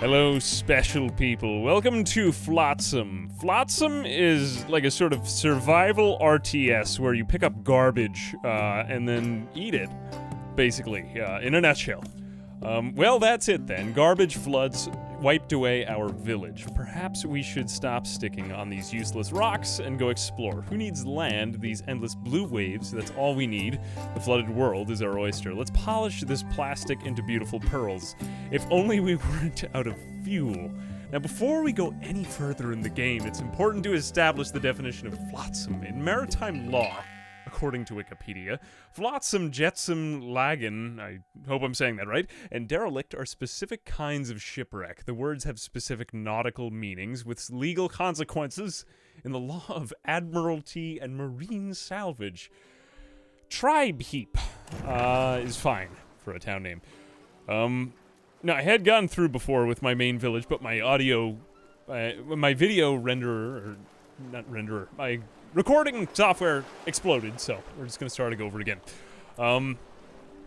Hello, special people. Welcome to Flotsam. Flotsam is like a sort of survival RTS where you pick up garbage and then eat it, basically, in a nutshell. Well, that's it then. Garbage floods wiped away our village. Perhaps we should stop sticking on these useless rocks and go explore. Who needs land? These endless blue waves, that's all we need. The flooded world is our oyster. Let's polish this plastic into beautiful pearls. If only we weren't out of fuel. Now, before we go any further in the game, it's important to establish the definition of flotsam. In maritime law, according to Wikipedia, flotsam, jetsam, lagan, I hope I'm saying that right, and derelict are specific kinds of shipwreck. The words have specific nautical meanings with legal consequences in the law of admiralty and marine salvage. Tribe heap is fine for a town name. Now, I had gone through before with my main village, but my audio, my video renderer, or not renderer, my recording software exploded, so we're just gonna start it over again.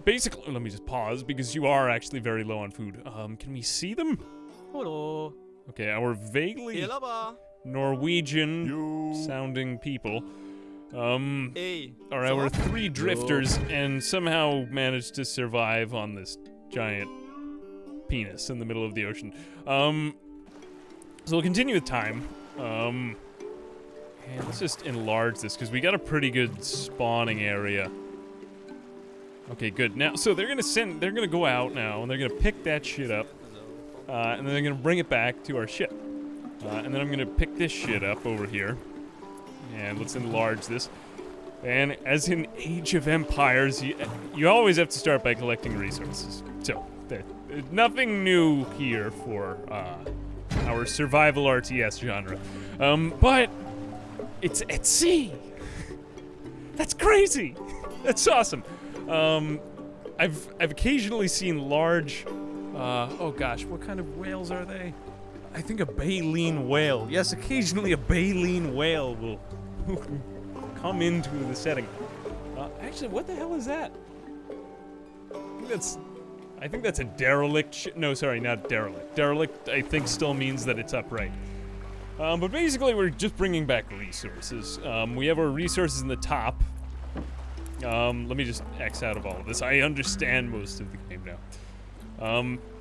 Basically, let me just pause because you are actually very low on food. Can we see them? Hello. Okay, our vaguely Norwegian-sounding people, are our three drifters and somehow managed to survive on this giant penis in the middle of the ocean. So we'll continue with time. And let's just enlarge this, because we got a pretty good spawning area. Okay, good. Now, so they're gonna go out now, and they're gonna pick that shit up, and then they're gonna bring it back to our ship. And then I'm gonna pick this shit up over here, and let's enlarge this. And as in Age of Empires, you always have to start by collecting resources. So, there's nothing new here for our survival RTS genre. But it's at sea. That's crazy. That's awesome. I've occasionally seen large, oh gosh, what kind of whales are they? I think a baleen whale. Yes, occasionally a baleen whale will come into the setting. Actually, what the hell is that? I think that's a derelict no, sorry, not derelict. Derelict, I think, still means that it's upright. But basically, we're just bringing back resources. We have our resources in the top. Let me just X out of all of this. I understand most of the game now.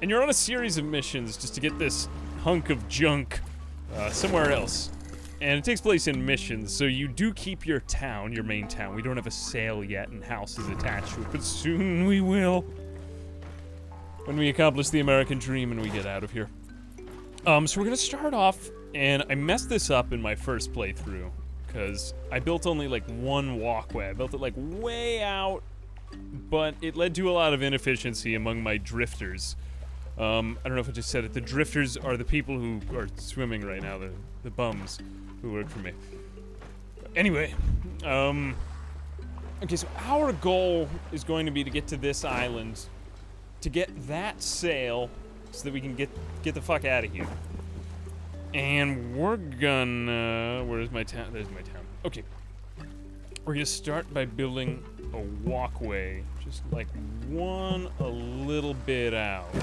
And you're on a series of missions just to get this hunk of junk somewhere else. And it takes place in missions, so you do keep your town, your main town. We don't have a sail yet and houses attached to it, but soon we will. When we accomplish the American dream and we get out of here. So we're gonna start off, and I messed this up in my first playthrough, because I built only like one walkway. I built it like way out, but it led to a lot of inefficiency among my drifters. I don't know if I just said it. The drifters are the people who are swimming right now, the bums who work for me. Anyway, okay, so our goal is going to be to get to this island, to get that sail, so that we can get the fuck out of here. And we're gonna, where's my town? There's my town. Okay. We're gonna start by building a walkway, just like one a little bit out.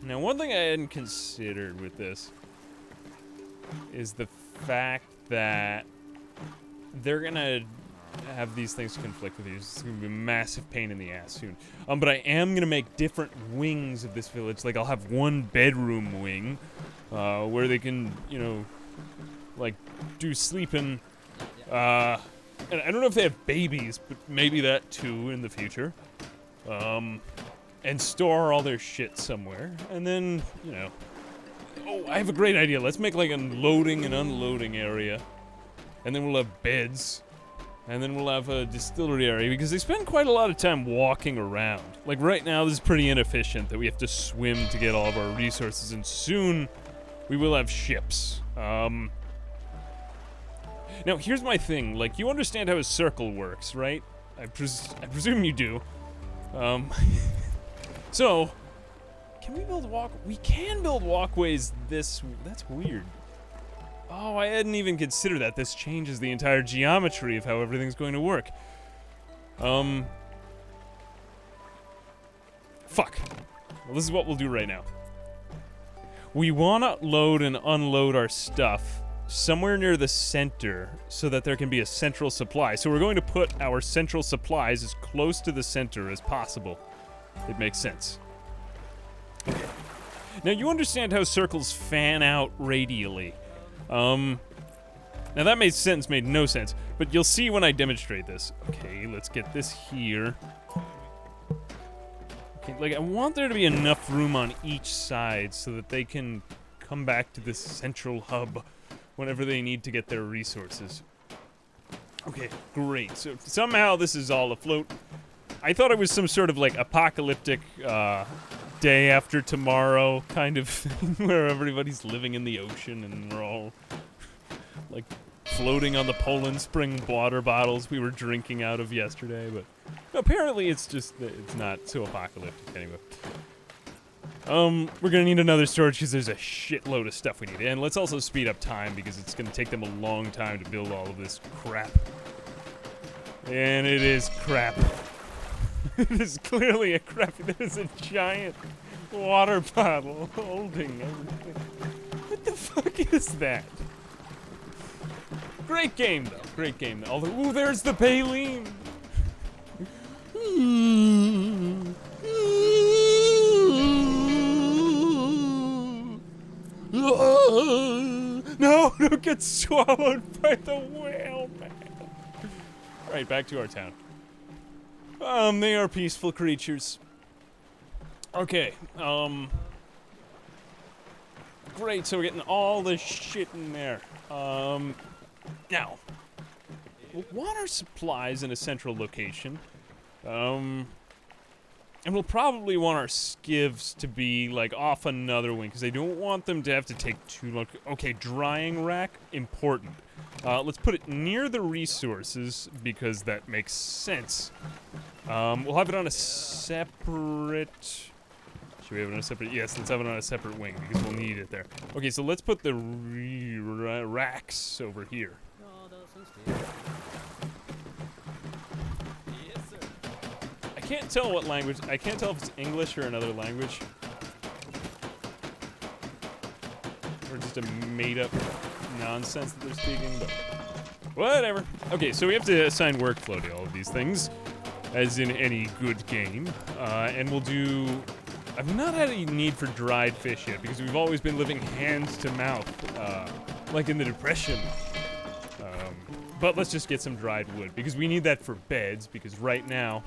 Now, one thing I hadn't considered with this is the fact that they're gonna have these things conflict with you. It's gonna be a massive pain in the ass soon. But I am gonna make different wings of this village. Like, I'll have one bedroom wing, where they can, you know, like, do sleeping. And I don't know if they have babies, but maybe that too in the future. And store all their shit somewhere. And then, you know, oh, I have a great idea. Let's make like a loading and unloading area. And then we'll have beds. And then we'll have a distillery area, because they spend quite a lot of time walking around. Like right now, this is pretty inefficient that we have to swim to get all of our resources, and soon we will have ships. Now, here's my thing. Like, you understand how a circle works, right? I presume you do. So, can we build we can build walkways that's weird. Oh, I hadn't even considered that. This changes the entire geometry of how everything's going to work. Fuck. Well, this is what we'll do right now. We want to load and unload our stuff somewhere near the center so that there can be a central supply. So we're going to put our central supplies as close to the center as possible. It makes sense. Okay. Now you understand how circles fan out radially. Now that made sense, made no sense, but you'll see when I demonstrate this. Okay, let's get this here. Okay, like I want there to be enough room on each side so that they can come back to this central hub whenever they need to get their resources. Okay, great. So somehow this is all afloat. I thought it was some sort of like apocalyptic day after tomorrow kind of thing where everybody's living in the ocean and we're all like floating on the Poland Spring water bottles we were drinking out of yesterday, but apparently it's just, it's not so apocalyptic anyway. We're gonna need another storage because there's a shitload of stuff we need. And let's also speed up time because it's gonna take them a long time to build all of this crap. And it is crap. It is clearly a crap. There's a giant water bottle holding everything. What the fuck is that? Great game, though. Great game. Although, ooh, there's the Baleen. No, don't get swallowed by the whale, man. Right, back to our town. They are peaceful creatures. Okay, great, so we're getting all this shit in there. Now, we'll want our supplies in a central location. And we'll probably want our skivs to be, like, off another wing, because I don't want them to have to take too long. Okay, drying rack, important. Let's put it near the resources, because that makes sense. We'll have it on a separate... Should we have it on a separate... Yes, let's have it on a separate wing, because we'll need it there. Okay, so let's put the racks over here. I can't tell what language... I can't tell if it's English or another language. Or just a made-up nonsense that they're speaking, but... Whatever. Okay, so we have to assign workflow to all of these things, as in any good game. And we'll do... I've not had any need for dried fish yet, because we've always been living hand to mouth, like in the Depression. But let's just get some dried wood, because we need that for beds, because right now...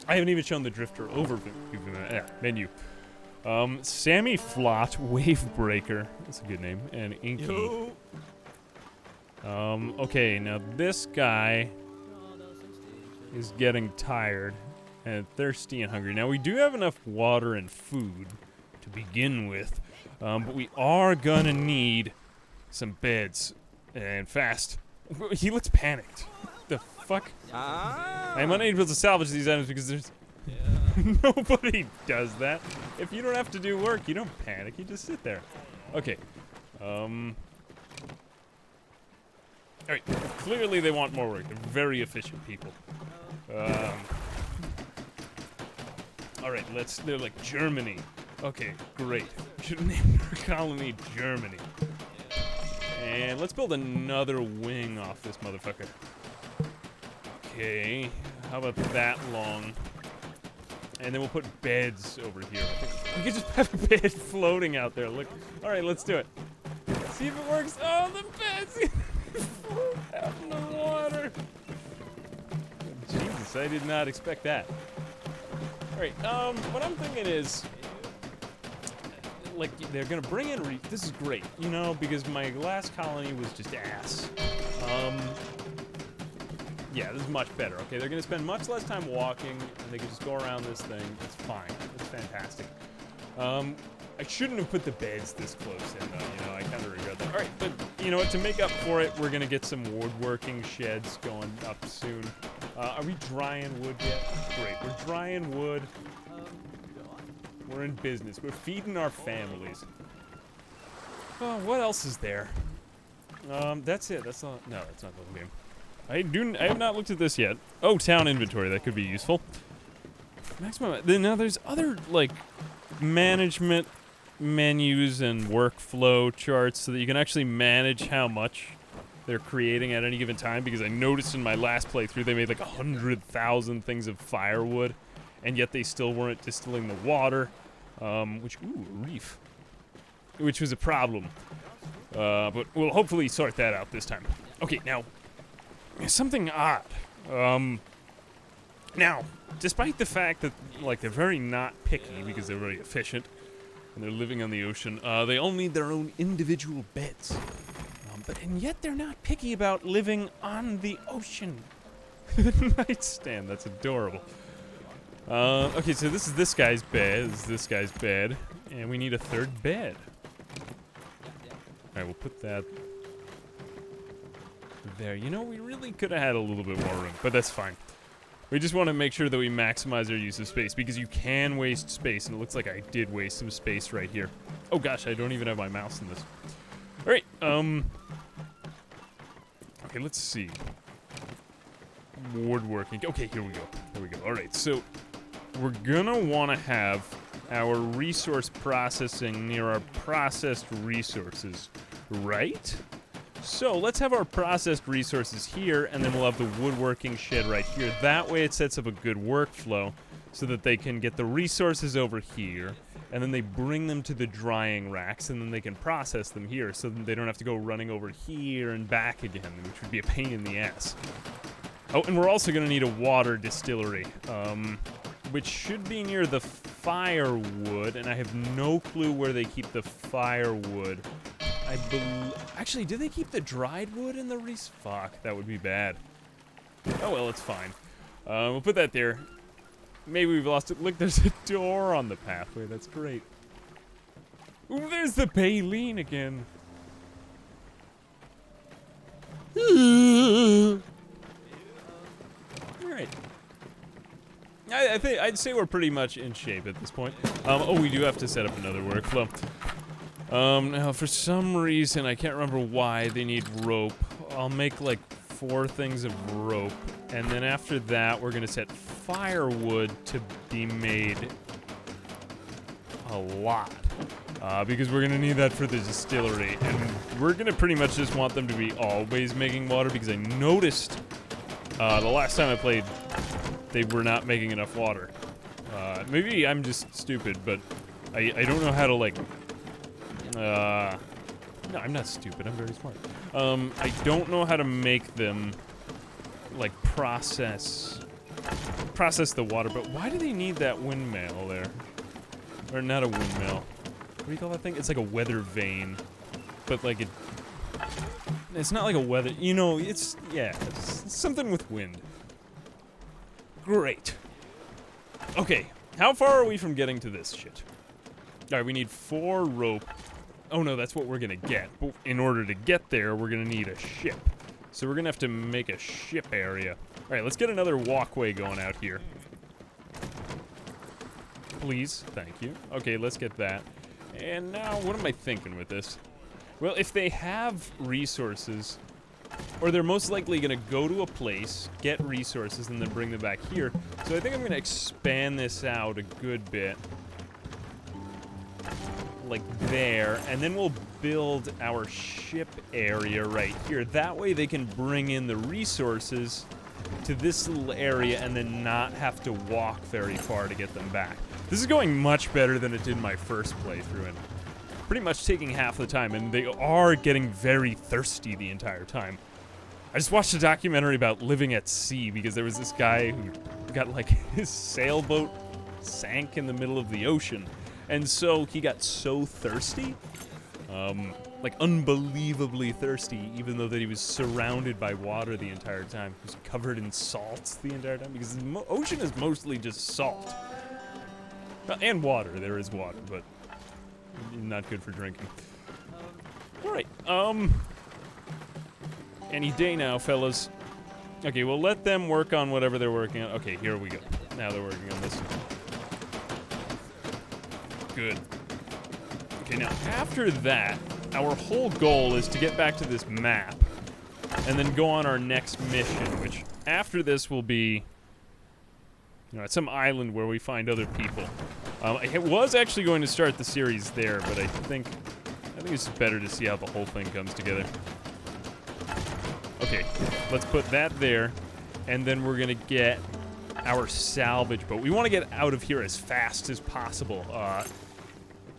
I haven't even shown the Drifter overview menu. Sammy Flot, Wavebreaker. That's a good name. And Inky. Okay, now this guy is getting tired and thirsty and hungry. Now we do have enough water and food to begin with, but we are gonna need some beds and fast. He looks panicked. The fuck? I'm unable to salvage these items because there's... Nobody does that. If you don't have to do work, you don't panic. You just sit there. Okay. Alright. Clearly they want more work. They're very efficient people. Alright, they're like Germany. Okay, great. Should have named our colony Germany. And let's build another wing off this motherfucker. Okay, how about that long? And then we'll put beds over here. I think we could just have a bed floating out there. Look. All right, let's do it. See if it works. Oh, the beds float out in the water. Jesus, I did not expect that. All right, what I'm thinking is, like, they're gonna bring in. This is great, you know, because my last colony was just ass. Yeah, this is much better. Okay, they're gonna spend much less time walking, and they can just go around this thing. It's fine. It's fantastic. I shouldn't have put the beds this close in, though. You know, I kind of regret that. All right, but you know what? To make up for it, we're gonna get some woodworking sheds going up soon. Are we drying wood yet? Great, we're drying wood. We're in business. We're feeding our families. Oh, what else is there? That's it. That's not. No, that's not the game. I have not looked at this yet. Oh, town inventory. That could be useful. Maximum. Now there's other like management menus and workflow charts so that you can actually manage how much they're creating at any given time, because I noticed in my last playthrough they made like 100,000 things of firewood, and yet they still weren't distilling the water, which, ooh, a reef, which was a problem, but we'll hopefully sort that out this time. Okay, now, something odd, now, despite the fact that, like, they're very not picky because they're very efficient, and they're living on the ocean, they all need their own individual beds. And yet they're not picky about living on the ocean. Nightstand, that's adorable. Okay, so this is this guy's bed, this is this guy's bed, and we need a third bed. Alright, we'll put that there. You know, we really could have had a little bit more room, but that's fine. We just want to make sure that we maximize our use of space, because you can waste space, and it looks like I did waste some space right here. Oh gosh, I don't even have my mouse in this. Alright, okay, let's see. Woodworking. Okay, here we go. There we go. Alright, so we're gonna want to have our resource processing near our processed resources, right? So let's have our processed resources here, and then we'll have the woodworking shed right here. That way it sets up a good workflow so that they can get the resources over here, and then they bring them to the drying racks, and then they can process them here, so that they don't have to go running over here and back again, which would be a pain in the ass. Oh, and we're also going to need a water distillery, which should be near the firewood, and I have no clue where they keep the firewood. Actually, do they keep the dried wood in the fuck, that would be bad. Oh well, it's fine. We'll put that there. Maybe we've lost it. Look, there's a door on the pathway. That's great. Ooh, there's the baleen again. Alright. I think I'd say we're pretty much in shape at this point. Oh, we do have to set up another workflow. Now for some reason, I can't remember why, they need rope. I'll make like 4 things of rope, and then after that we're gonna set firewood to be made a lot, because we're gonna need that for the distillery, and we're gonna pretty much just want them to be always making water, because I noticed the last time I played they were not making enough water. Maybe I'm just stupid, but I don't know how to, like, no, I'm not stupid, I'm very smart. I don't know how to make them, like, process the water, but why do they need that windmill there? Or not a windmill. What do you call that thing? It's like a weather vane. But, like, it's not like a weather, you know, it's something with wind. Great. Okay, how far are we from getting to this shit? Alright, we need 4 rope. Oh no, that's what we're gonna get. But in order to get there, we're gonna need a ship. So we're gonna have to make a ship area. Alright, let's get another walkway going out here. Please, thank you. Okay, let's get that. And now, what am I thinking with this? Well, if they have resources, or they're most likely gonna go to a place, get resources, and then bring them back here. So I think I'm gonna expand this out a good bit. Like there, and then we'll build our ship area right here. That way they can bring in the resources to this little area and then not have to walk very far to get them back. This is going much better than it did in my first playthrough, and pretty much taking half the time, and they are getting very thirsty the entire time. I just watched a documentary about living at sea, because there was this guy who got, like, his sailboat sank in the middle of the ocean. And so he got so thirsty, like unbelievably thirsty, even though that he was surrounded by water the entire time. He was covered in salts the entire time, because the ocean is mostly just salt. And water, there is water, but not good for drinking. Alright, any day now, fellas. Okay, we'll let them work on whatever they're working on. Okay, here we go. Now they're working on this. Good. Okay, now after that, our whole goal is to get back to this map and then go on our next mission, which after this will be, you know, at some island where we find other people. I was actually going to start the series there, but I think it's better to see how the whole thing comes together. Okay, let's put that there, and then we're gonna get our salvage boat. We want to get out of here as fast as possible.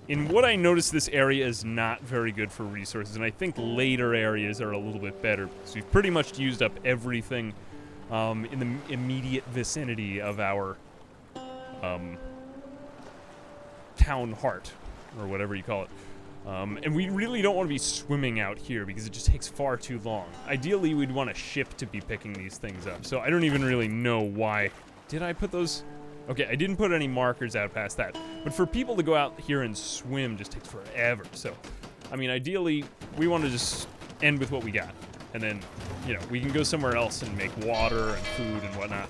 In what I noticed, this area is not very good for resources, and I think later areas are a little bit better. So we've pretty much used up everything in the immediate vicinity of our town heart, or whatever you call it. And we really don't want to be swimming out here because it just takes far too long. Ideally, we'd want a ship to be picking these things up. So I don't even really know why. Did I put those? Okay, I didn't put any markers out past that. But for people to go out here and swim just takes forever. So, I mean, ideally, we want to just end with what we got. And then, you know, we can go somewhere else and make water and food and whatnot.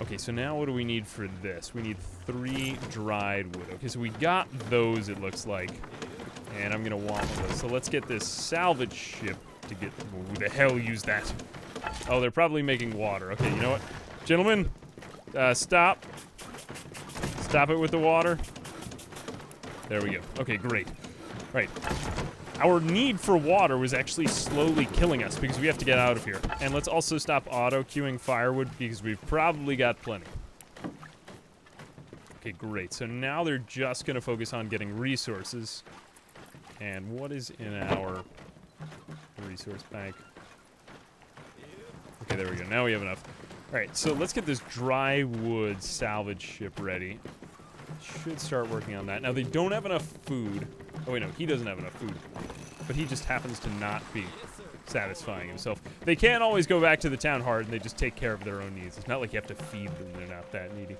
Okay, so now what do we need for this? We need 3 dried wood. Okay, so we got those, it looks like. And I'm going to want one of those. So let's get this salvage ship to get... Who the hell used that? Oh, they're probably making water. Okay, you know what? Gentlemen, stop. Stop it with the water. There we go. Okay, great. Right. Our need for water was actually slowly killing us because we have to get out of here. And let's also stop auto-queuing firewood because we've probably got plenty. Okay, great. So now they're just going to focus on getting resources. And what is in our resource bank? Okay, there we go. Now we have enough. All right, so let's get this dry wood salvage ship ready. Should start working on that. Now, they don't have enough food. Oh, wait, no, he doesn't have enough food. But he just happens to not be satisfying himself. They can't always go back to the town heart, and they just take care of their own needs. It's not like you have to feed them. They're not that needy.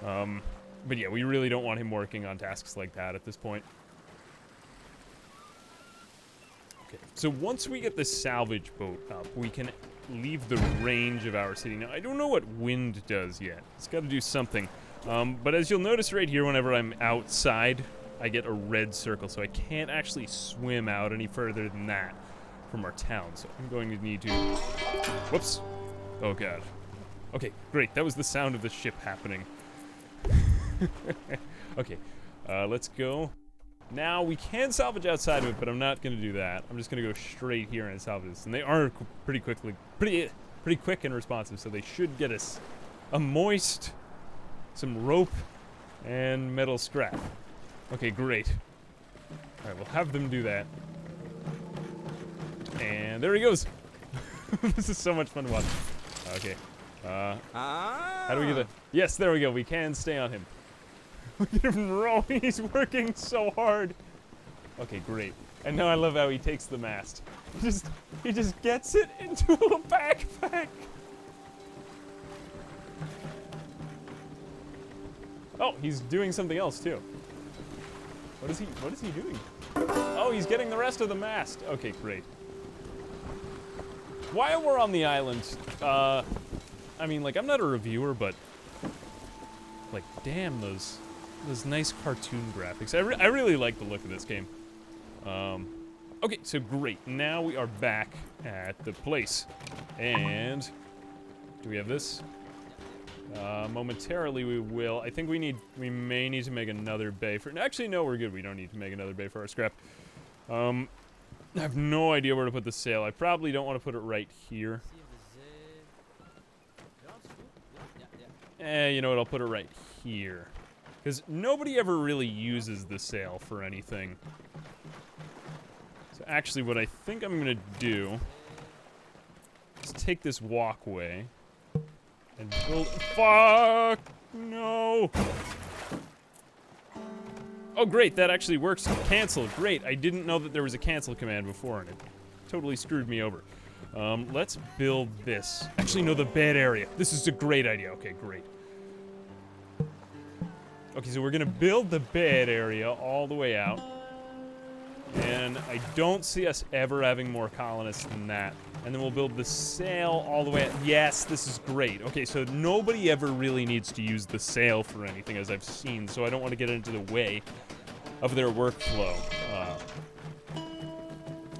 But yeah, we really don't want him working on tasks like that at this point. Okay, so once we get the salvage boat up, we can leave the range of our city. Now, I don't know what wind does yet. It's got to do something. But as you'll notice right here, whenever I'm outside, I get a red circle, so I can't actually swim out any further than that from our town. So I'm going to need to... Whoops. Oh, God. Okay, great. That was the sound of the ship happening. Okay, let's go. Now, we can salvage outside of it, but I'm not going to do that. I'm just going to go straight here and salvage this. And they are pretty quick and responsive, so they should get us a moist, some rope, and metal scrap. Okay, great. All right, we'll have them do that. And there he goes. This is so much fun to watch. Okay. How do we get the... Yes, there we go. We can stay on him. Look at him roll. He's working so hard. Okay, great. And now I love how he takes the mast. He just gets it into a backpack. Oh, he's doing something else too. What is he doing? Oh, he's getting the rest of the mast. Okay, great. While we're on the island, I mean, like, I'm not a reviewer, but like, damn, those nice cartoon graphics. I really like the look of this game. Okay, so great. Now we are back at the place. And do we have this? Momentarily we will. I think we may need to make another bay for... Actually, no, we're good. We don't need to make another bay for our scrap. I have no idea where to put the sail. I probably don't want to put it right here. You know what? I'll put it right here. Because nobody ever really uses the sail for anything. So actually, what I think I'm going to do is take this walkway and build... Fuck! No! Oh, great. That actually works. Cancel. Great. I didn't know that there was a cancel command before, and it totally screwed me over. Let's build this. Actually, no, the bed area. This is a great idea. Okay, great. Okay, so we're going to build the bed area all the way out. And I don't see us ever having more colonists than that. And then we'll build the sail all the way out. Yes, this is great. Okay, so nobody ever really needs to use the sail for anything, as I've seen, so I don't want to get into the way of their workflow.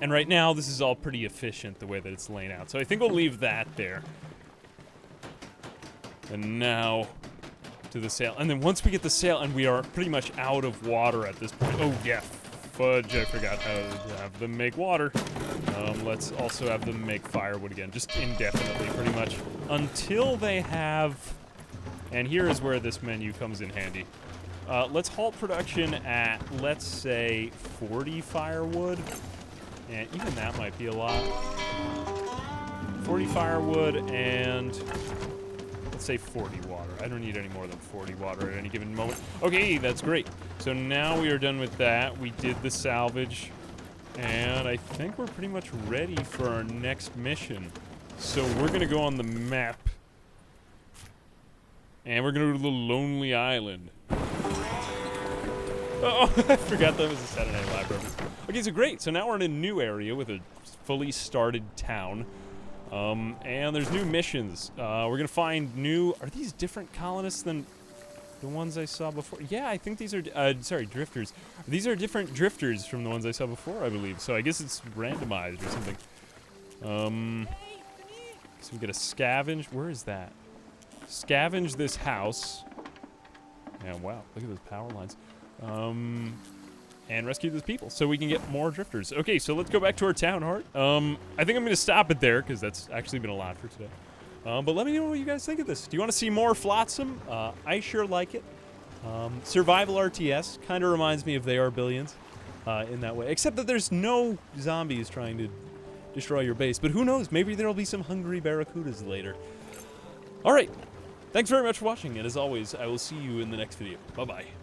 And right now, this is all pretty efficient, the way that it's laying out. So I think we'll leave that there. And now, to the sail. And then once we get the sail, and we are pretty much out of water at this point. Oh, yeah. Fudge, I forgot how to have them make water. Let's also have them make firewood again, just indefinitely, pretty much, until they have... And here is where this menu comes in handy. Let's halt production at, let's say, 40 firewood. And even that might be a lot. 40 firewood and... let's say 40 water. I don't need any more than 40 water at any given moment. Okay, that's great. So now we are done with that. We did the salvage. And I think we're pretty much ready for our next mission. So we're going to go on the map. And we're going to go to the Lonely Island. Oh, I forgot that was a Saturday Night Live reference. Okay, so great. So now we're in a new area with a fully started town. And there's new missions. We're going to find new... Are these different colonists than the ones I saw before? Yeah, I think these are... sorry, drifters. These are different drifters from the ones I saw before, I believe. So I guess it's randomized or something. So we get a scavenge. Where is that? Scavenge this house. And wow, look at those power lines. And rescue those people so we can get more drifters. Okay, so let's go back to our town, Hart. I think I'm going to stop it there because that's actually been a lot for today. But let me know what you guys think of this. Do you want to see more Flotsam? I sure like it. Survival RTS kind of reminds me of They Are Billions in that way. Except that there's no zombies trying to destroy your base. But who knows? Maybe there'll be some hungry barracudas later. All right. Thanks very much for watching. And as always, I will see you in the next video. Bye-bye.